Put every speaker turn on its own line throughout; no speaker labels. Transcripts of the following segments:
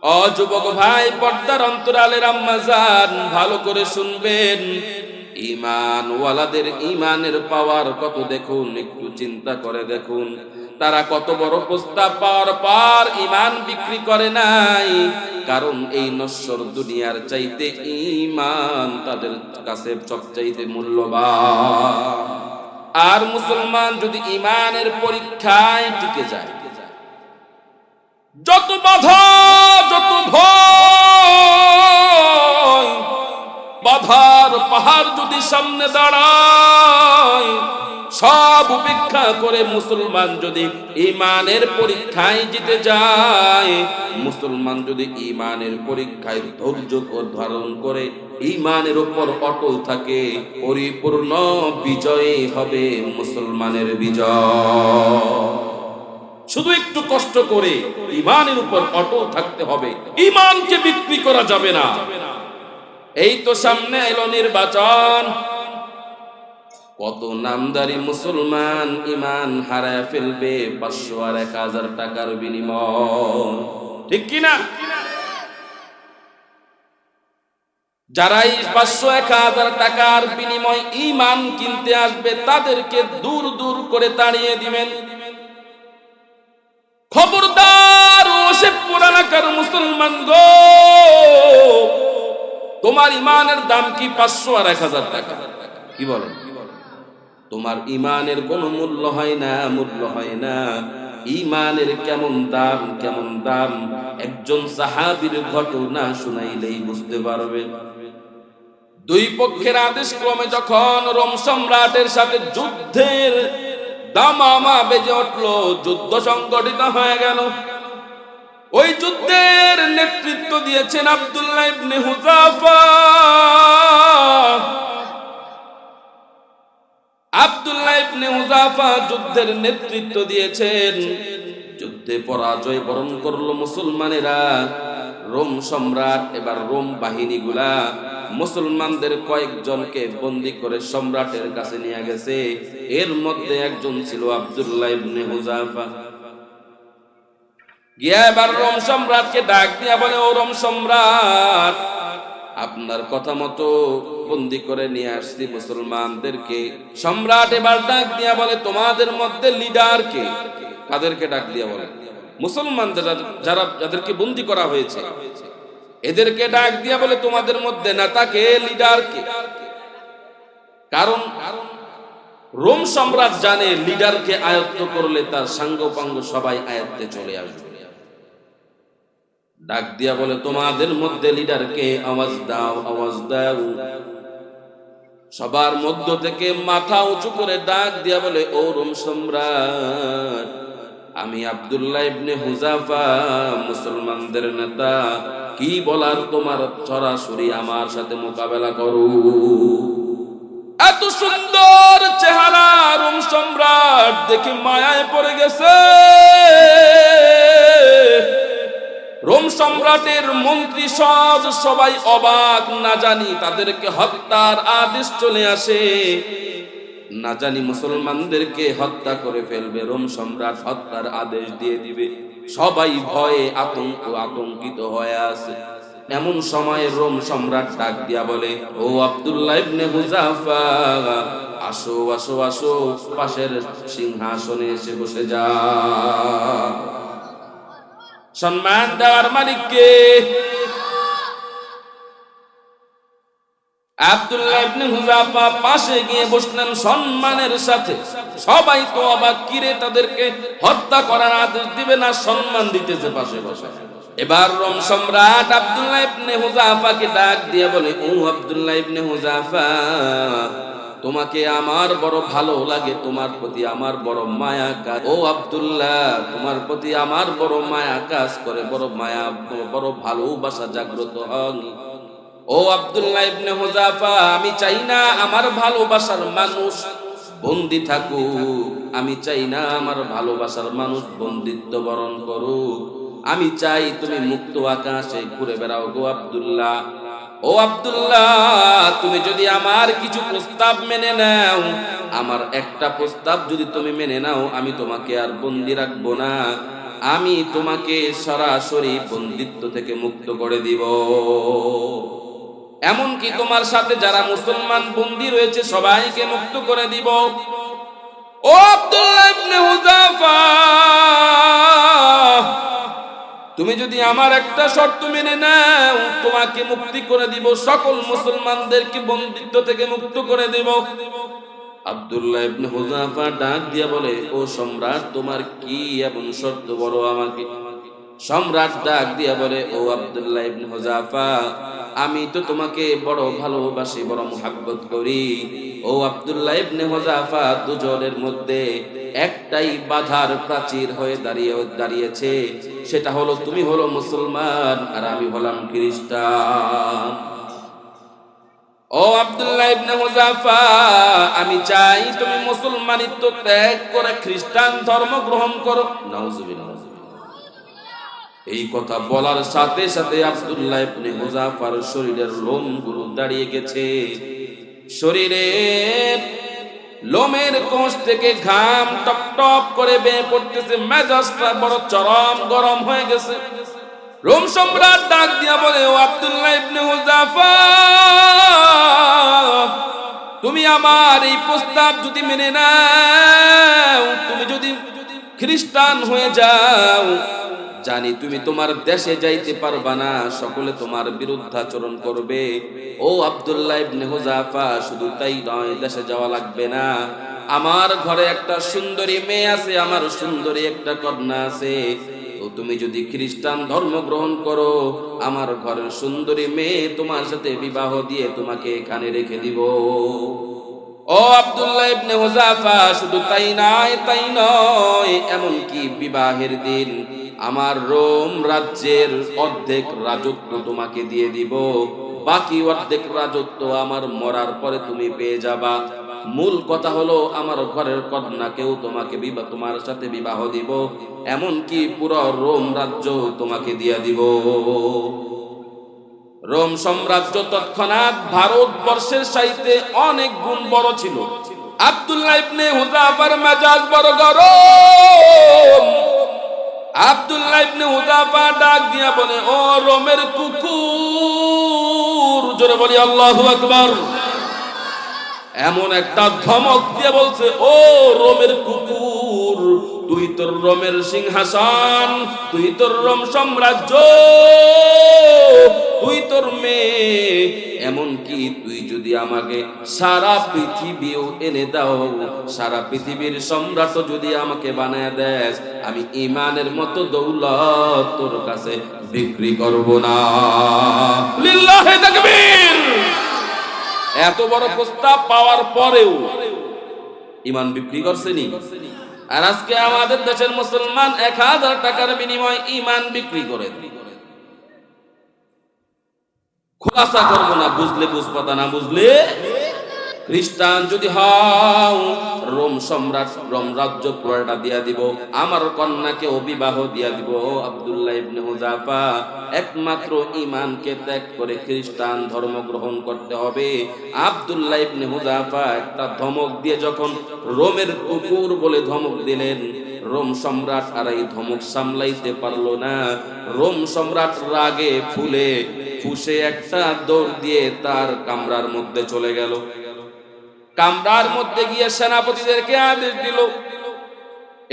ও যুবক ভাই, পর্দার অন্তরালের আম্মা জান, ভালো করে শুনবেন। ঈমান ওয়ালাদের ঈমানের পাওয়ার কত দেখুন, একটু চিন্তা করে দেখুন। তারা কত বড় প্রস্তাব পাওয়ার পর ঈমান বিক্রি করে নাই। কারণ এই নশ্বর দুনিয়ার চাইতে ঈমান তাদের কাছে সবচাইতে মূল্যবান। আর মুসলমান যদি ঈমানের পরীক্ষায় টিকে যায়, যত বাধা, যত ভয়, বাধার পাহাড় যদি সামনে দাঁড়ায়, সব উপেক্ষা করে মুসলমান যদি ঈমানের পরীক্ষায় জিতে যায়, মুসলমান যদি ঈমানের পরীক্ষায় ধৈর্য ধারণ করে ঈমানের উপর অটল থাকে, পরিপূর্ণ বিজয় হবে মুসলমানের বিজয়। শুধু একটু কষ্ট করে ঈমানের উপর অটল থাকতে হবে, ঈমানকে বিক্রি করা যাবে না। এই তো সামনে এলো নির্বাচন, কত নামদারি মুসলমান ঈমান হারায় ফেলবে 500 আর 1000 টাকার বিনিময়, ঠিক কিনা? যারা এই 500-1000 টাকার বিনিময় ঈমান কিনতে আসবে, তাদেরকে দূর দূর করে তাড়িয়ে দিবেন। খবরদার ও সে পুরানাকার মুসলমান গো, তোমার ঈমানের দাম কি 500 আর 1000 টাকা? কি বলেন? তোমার ঈমানের কোনো মূল্য হয় না, মূল্য হয় না। ঈমানের কেমন দাম, কেমন দাম একজন সাহাবীর ঘটনা শুনাইলেই বুঝতে পারবে। দুই পক্ষের আদেশ ক্রমে যখন রোম সম্রাটের সাথে যুদ্ধের দামামা বেজে উঠল, যুদ্ধ সংগঠিত হয়ে গেল। ওই যুদ্ধের নেতৃত্ব দিয়েছেন আব্দুল্লাহ ইবনে হুযাফা। আব্দুল্লাহ ইবনে হুযাফা যুদ্ধের নেতৃত্ব দিয়েছেন। যুদ্ধে পরাজয় বরণ করলো মুসলমানেরা। রোম সম্রাট এবার রোম বাহিনীগুলা মুসলমানদের কয়েকজনকে বন্দী করে সম্রাটের কাছে নিয়ে গেছে। এর মধ্যে একজন ছিল আব্দুল্লাহ ইবনে হুযাফা। গিয়া এবার রোম সম্রাটকে ডাক দিয়া বলে, ও রোম সম্রাট, আপনার কথা মতো বন্দী করে নিয়ে আসছি মুসলমানদেরকে। সম্রাট এবার ডাক দিয়া বলে, তোমাদের মধ্যে লিডার কে? তাদেরকে ডাক দিয়া বলে, মুসলমানদের যাদেরকে বন্দী করা হয়েছে এদেরকে ডাক দিয়া বলে, তোমাদের মধ্যে নেতা কে, লিডার কে? কারণ রোম সম্রাট জানে লিডারকে আয়ত্ত করলে তার সাঙ্গপাঙ্গ সবাই আয়ত্তে চলে আসবে। ডাক দিয়া বলে, তোমাদের মধ্যে লিডার কে? আওয়াজ দাও, আওয়াজ দাও। সবার মধ্য থেকে মাথা উঁচু করে ডাক দিয়া বলে, ও রোম সম্রাট, আমি আব্দুল্লাহ ইবনে হুযাফা, মুসলমানদের নেতা। কি বলার তোমার, সরাসরি আমার সাথে মোকাবেলা করো। এত সুন্দর চেহারা রোম সম্রাট দেখে মায়ায় পড়ে গেছে। রোম সম্রাটের মন্ত্রী সবাই অবাক, না জানি তাদেরকে হত্যার আদেশ চলে আসে, না জানি মুসলমানদেরকে হত্যা করে ফেলবে, রোম সম্রাট হত্যার আদেশ দিয়ে দিবে। সবাই ভয়ে আতঙ্কিত হয়ে আছে। এমন সময় রোম সম্রাট ডাক দিয়া বলে, ও আব্দুল্লাহ ইবনে হুযাফা, আসো আসো আসো, পাশের সিংহাসনে এসে বসে যা। সম্মান দেওয়ার মালিক কে? আব্দুল্লাহ ইবনে হুযাফা পাশে গিয়ে বসলেন সম্মানের সাথে। সবাই তো অবাক, কিরে তাদেরকে হত্যা করার আদেশ দিবে না, সম্মান দিতেছে পাশে বসে। এবার রোম সম্রাট আব্দুল্লাহ ইবনে হুযাফাকে ডাক দিয়ে বলে, ও আব্দুল্লাহ ইবনে হুযাফা, তোমাকে আমার বড় ভালো লাগে, তোমার প্রতি আমার বড় মায়া কাজ। ও আব্দুল্লাহ, তোমার প্রতি আমার বড় মায়া কাজ করে, বড় মায়া, বড় ভালোবাসা জাগ্রত হয়। ও আব্দুল্লাহ ইবনে হুযাফা, আমি চাই না আমার ভালোবাসার মানুষ বন্দী থাকুক, আমি চাই না আমার ভালোবাসার মানুষ বন্দিত্ব বরণ করুক, আমি চাই তুমি মুক্ত আকাশে ঘুরে বেড়াও গো আব্দুল্লাহ। ও আব্দুল্লাহ, তুমি যদি আমার কিছু প্রস্তাব মেনে নাও, আমার একটা প্রস্তাব যদি তুমি মেনে নাও, আমি তোমাকে আর বন্দী রাখবো না, আমি তোমাকে সরাসরি বন্দিত্ব থেকে মুক্ত করে দিব। এমনকি তোমার সাথে যারা মুসলমান বন্দী রয়েছে সবাইকে মুক্ত করে দিব। ও আব্দুল্লাহ ইবনে হুযাফা, তুমি যদি আমার একটা শর্ত মেনে নাও, তোমাকে মুক্তি করে দিব, সকল মুসলমানদেরকে বন্দিত্ব থেকে মুক্ত করে দিব। আব্দুল্লাহ ইবনে হুযাফা ডাক দিয়া বলে, ও সম্রাট, তোমার কি এমন শর্ত বলো আমাকে। সম্রাট ডাক দিয়া বলে, ও আব্দুল্লাহ ইবনে হুযাফা, আমি তো তোমাকে বড় ভালোবাসি, বড় মুহাব্বত করি। ও আব্দুল্লাহ ইবনে হুযাফা, দুজনের মধ্যে একটাই বাধার প্রাচীর হয়ে দাঁড়িয়েছে, সেটা হলো তুমি হলো মুসলমান আর আমি হলাম খ্রিস্টান। ও আব্দুল্লাহ ইবনে হুযাফা, আমি চাই তুমি মুসলমানিত্ব ত্যাগ করে খ্রিস্টান ধর্ম গ্রহণ করো। নাউজুবিল্লাহ। এই কথা বলার সাথে সাথে আব্দুল্লাহ ইবনে হুযাফার শরীরের লোমগুলো দাঁড়িয়ে গেছে, শরীরের লোমের কোষ থেকে ঘাম টপ টপ করে বেয়ে পড়তেছে, মেজাজটা বড় চরম গরম হয়ে গেছে। রোম সম্রাট ডাক দিয়া বলে, ও আব্দুল্লাহ ইবনে হুযাফা, তুমি আমার এই প্রস্তাব যদি মেনে নাও, তুমি যদি খ্রিস্টান হয়ে যাও, জানি তুমি তোমার দেশে যাইতে পারবা না, সকলে তোমার বিরুদ্ধাচরণ করবে। ও আব্দুল্লাহ ইবনে হুযাফা, শুধু তাই নয়, দেশে যাওয়া লাগবে না, আমার ঘরে একটা সুন্দরী মেয়ে আছে, আমার সুন্দরী একটা কন্যা আছে। তো তুমি যদি খ্রিস্টান ধর্ম গ্রহণ করো, আমার ঘরের সুন্দরী মেয়ে তোমার সাথে বিবাহ দিয়ে তোমাকে এখানে রেখে দিব। ও আব্দুল্লাহ ইবনে হুযাফা, শুধু তাই নয়, এমনকি বিবাহের দিন আমার রোম রাজ্যের অর্ধেক রাজত্ব তোমাকে দিয়ে দিব, বাকি অর্ধেক রাজত্ব আমার মরার পরে তুমি পেয়ে যাবা। মূল কথা হলো, আমার ঘরের কন্যাকেও তোমার সাথে বিবাহ দিব, এমনকি পুরো রোম রাজ্য তোমাকে দিয়ে দিব। রোম সাম্রাজ্য তৎক্ষণাৎ ভারতবর্ষের চাইতে অনেক গুণ বড় ছিল। আব্দুল্লাহ ইবনে হুযাফার মেজাজ বড় গরম। আব্দুল্লাহ ইবনে হুযাফা ডাক দিয়া বলে, ও রোমের কুকুর, জোরে বলি আল্লাহু আকবার। এমন একটা ধমক দিয়ে বলছে, ও রোমের কুকুর, তুই তোর রোমের সিংহাসন, তুই তোর রোম সাম্রাজ্য, তুই তোর মেয়ে, এমনকি তুই যদি আমাকে সারা পৃথিবীও এনে দাও, সারা পৃথিবীর সম্রাট যদি আমাকে বানায় দেস, আমি ঈমানের মতো দৌলত তোর কাছে বিক্রি করব না। লিল্লাহি তাকবীর। এত বড় প্রস্তাব পাওয়ার পরেও ঈমান বিক্রি করছেনি। আর আজকে আমাদের দেশের মুসলমান 1000 টাকার বিনিময়ে ঈমান বিক্রি করে। খোলাসা করবো না, বুঝলে বুঝপাতা, না বুঝলে। খ্রিস্টান যদি হও, রোম সম্রাট রোম রাজ্য পুরোটা দিয়া দিব, আমার কন্যাকে বিবাহ দিয়া দিব। আব্দুল্লাহ ইবনে হুযাফা, একমাত্র ঈমানকে ত্যাগ করে খ্রিস্টান ধর্ম গ্রহণ করতে হবে। আব্দুল্লাহ ইবনে হুযাফা একটা ধমক দিয়ে যখন রোমের কুকুর বলে ধমক দিলেন, রোম সম্রাট আর এই ধমক সামলাইতে পারলো না। রোম সম্রাট রাগে ফুসে একটা দৌড় দিয়ে তার কামরার মধ্যে চলে গেল। কামরার মধ্যে গিয়ে সেনাপতিদেরকে আদেশ দিল,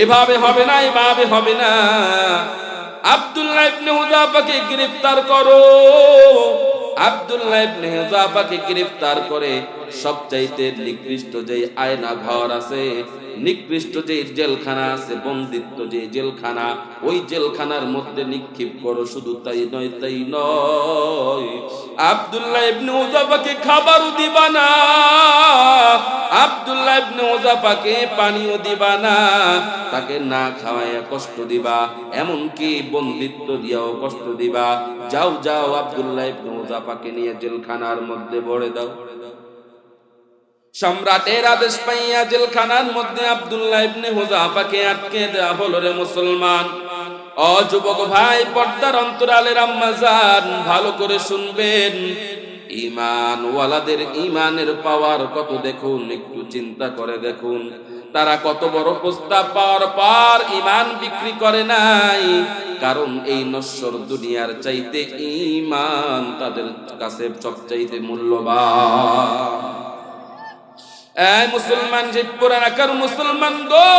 এভাবে হবে না, এভাবে হবে না, আব্দুল্লাহ ইবনে হুযাফাকে গ্রেফতার করো। আব্দুল্লাহ ইবনে হুযাফাকে গ্রেফতার করে সবচাইতে নিকৃষ্ট যে আয়না ঘর আছে, নিকৃষ্ট যে জেলখানা আছে, বন্দিত্ব যে জেলখানা, ওই জেলখানার মধ্যে নিক্ষেপ করো। শুধু তাই নয়, আব্দুল্লাহ ইবনে হুযাফাকে খাবারও দিবা না, আব্দুল্লাহ ইবনে হুযাফাকে পানিও দিবা না, তাকে না খাওয়ায় কষ্ট দিবা, এমনকি বন্দিত্ব দিয়াও কষ্ট দিবা। যাও আব্দুল্লাহ ইবনে হুযাফাকে নিয়ে জেলখানার মধ্যে ভরে দাও। সম্রাটের আদেশ পাইয়া জেলখানার মধ্যে আব্দুল্লাহ ইবনে হুযাফাকে আটকে দেওয়া হলো। রে মুসলমান, ও যুবক ভাই, পর্দার অন্তরালের আম্মা জান, ভালো করে শুনবেন। ঈমান ওয়ালাদের ঈমানের পাওয়ার কত দেখুন, একটু চিন্তা করে দেখুন। তারা কত বড় প্রস্তাব পাওয়ার পর ঈমান বিক্রি করে নাই, কারণ এই নশ্বর দুনিয়ার চাইতে ঈমান তাদের কাছে সবচাইতে মূল্যবান। এই মুসলমান, যে পুরানাকার মুসলমান গো,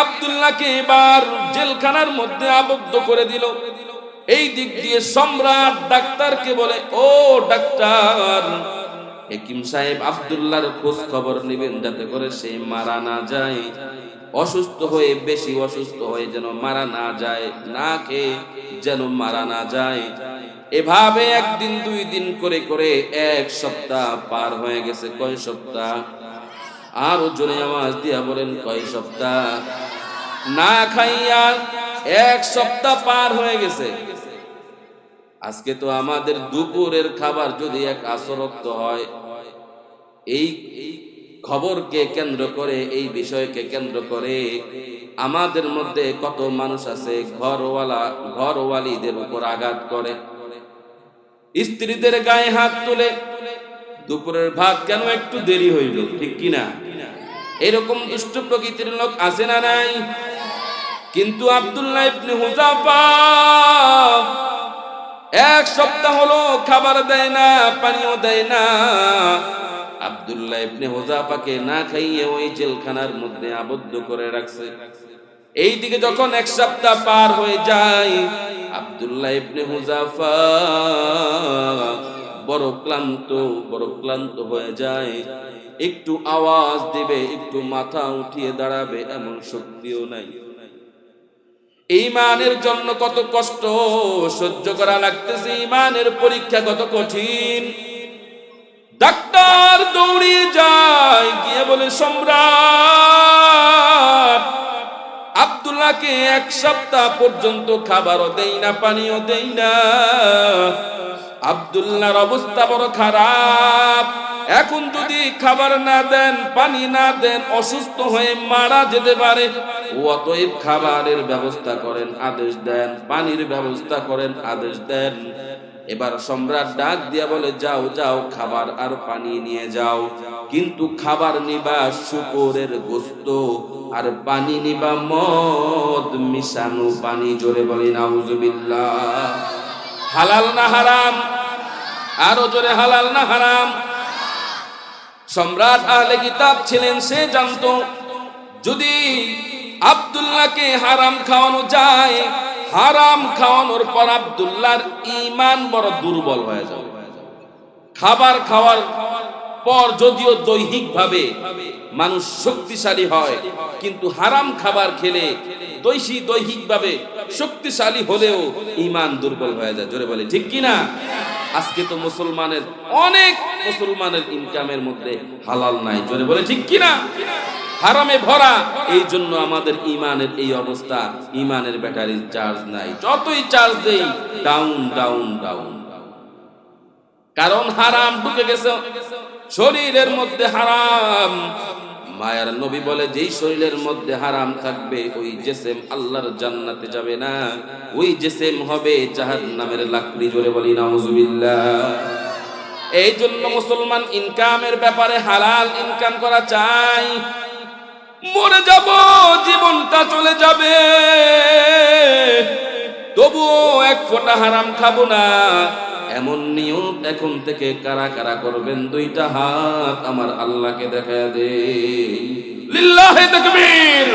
আব্দুল্লাহকে এবার জেলখানার মধ্যে আবদ্ধ করে দিল। এই দিক দিয়ে সম্রাট ডাক্তারকে বলে, ও ডাক্তার, হাকিম সাহেব আব্দুল্লাহর খোঁজ খবর নেবেন যাতে করে সে মারা না যায়, অসুস্থ হয়ে, বেশি অসুস্থ হয়ে যেন মারা না যায়, না খেয়ে যেন মারা না যায়। এভাবে একদিন 2 দিন করে করে 1 সপ্তাহ পার হয়ে গেছে। কয় সপ্তাহ? আরো জোরে আওয়াজ দিয়া বলেন, কয় সপ্তাহ? না খাইয়া 1 সপ্তাহ পার হয়ে গেছে। আজকে তো আমাদের দুপুরের খাবার যদি 1 আসরক্ত হয়, এই খবরকে কেন্দ্র করে, এই বিষয়কে কেন্দ্র করে আমাদের মধ্যে কত মানুষ আছে ঘরওয়ালিদের উপর আঘাত করে, স্ত্রীদের গায়ে হাত তুলে, দুপুরের ভাত কেন একটু দেরি হইল, ঠিক কিনা? এরকম দুষ্ট প্রকৃতির লোক আছে না নাই? কিন্তু আব্দুল্লাহ ইবনে হুযাফা 1 সপ্তাহ হলো খাবার দেয় না, পানিও দেয় না। আব্দুল্লাহ ইবনে হুযাফাকে না খাইয়ে ওই জেলখানার মধ্যে আবদ্ধ করে রাখছে। এইদিকে যখন 1 সপ্তাহ পার হয়ে যায়, আব্দুল্লাহ ইবনে হুযাফা বড় ক্লান্ত হয়ে যায়। একটু আওয়াজ দিবে, একটু মাথা উঠিয়ে দাঁড়াবে এমন শক্তিও নাই। ঈমানের জন্য কত কষ্ট সহ্য করা লাগতেছে, ঈমানের পরীক্ষা কত কঠিন। ডাক্তার দৌড়িয়ে যায়, গিয়ে বলে, সম্রাট, আব্দুল্লাহকে 1 সপ্তাহ পর্যন্ত খাবারও দেই না, পানিও দেই না। আব্দুল্লাহর অবস্থা বড় খারাপ। এখন যদি খাবার না দেন, পানি না দেন, অসুস্থ হয়ে মারা যেতে পারে। অতএব খাবারের ব্যবস্থা করেন, আদেশ দেন, পানির ব্যবস্থা করেন, আদেশ দেন। এবার সম্রাট ডাক দিয়া বলে, যাও যাও, খাবার আর পানি নিয়ে যাও, কিন্তু খাবার নিবা শুকরের গোশত আর পানি নিবা মদ মিশানো পানি। জোরে বলি নাউজুবিল্লাহ। হালাল না হারাম? আরো জোরে, হালাল না হারাম? সম্রাট আহলে কিতাব ছিলেন, সে জানতো যদি আব্দুল্লাহকে হারাম খাওয়ানো যায়, হারাম খাওয়ানোর পর আব্দুল্লাহর ঈমান বড় দুর্বল হয়ে যাবে। খাবার খাওয়ার পর যদিও দৈহিকভাবে মানুষ শক্তিশালী হয়, কিন্তু হারাম খাবার খেলে দৈহিকভাবে শক্তিশালী হলেও ঈমান দুর্বল হয়ে যায়। জোরে বলে ঠিক কিনা? আজকে তো অনেক মুসলমানের ইনকামের মধ্যে হালাল নাই। জোরে বলে ঠিক কিনা? হারামে ভরা। এই জন্য আমাদের ঈমানের এই অবস্থা। ঈমানের ব্যাটারির চার্জ নাই, যতই চার্জ দেই ডাউন ডাউন ডাউন। কারণ হারাম ঢুকে গেছে শরীরের মধ্যে। হারাম, মায়ার নবী বলে, যেই শরীরের মধ্যে হারাম থাকবে ওই জিসম আল্লাহর জান্নাতে যাবে না, ওই জিসম হবে জাহান্নামের লাকড়ি। জোরে বলি নাউজুবিল্লাহ। এই জন্য মুসলমান ইনকামের ব্যাপারে হালাল ইনকাম করা চাই। মরে যাব, জীবনটা চলে যাবে, তবুও 1 ফোঁটা হারাম খাবো না, এমন নিয়ত এখন থেকে কারা কারা করবেন? 2টা হাত আমার আল্লাহকে দেখায় দে। লিল্লাহি তাকবীর।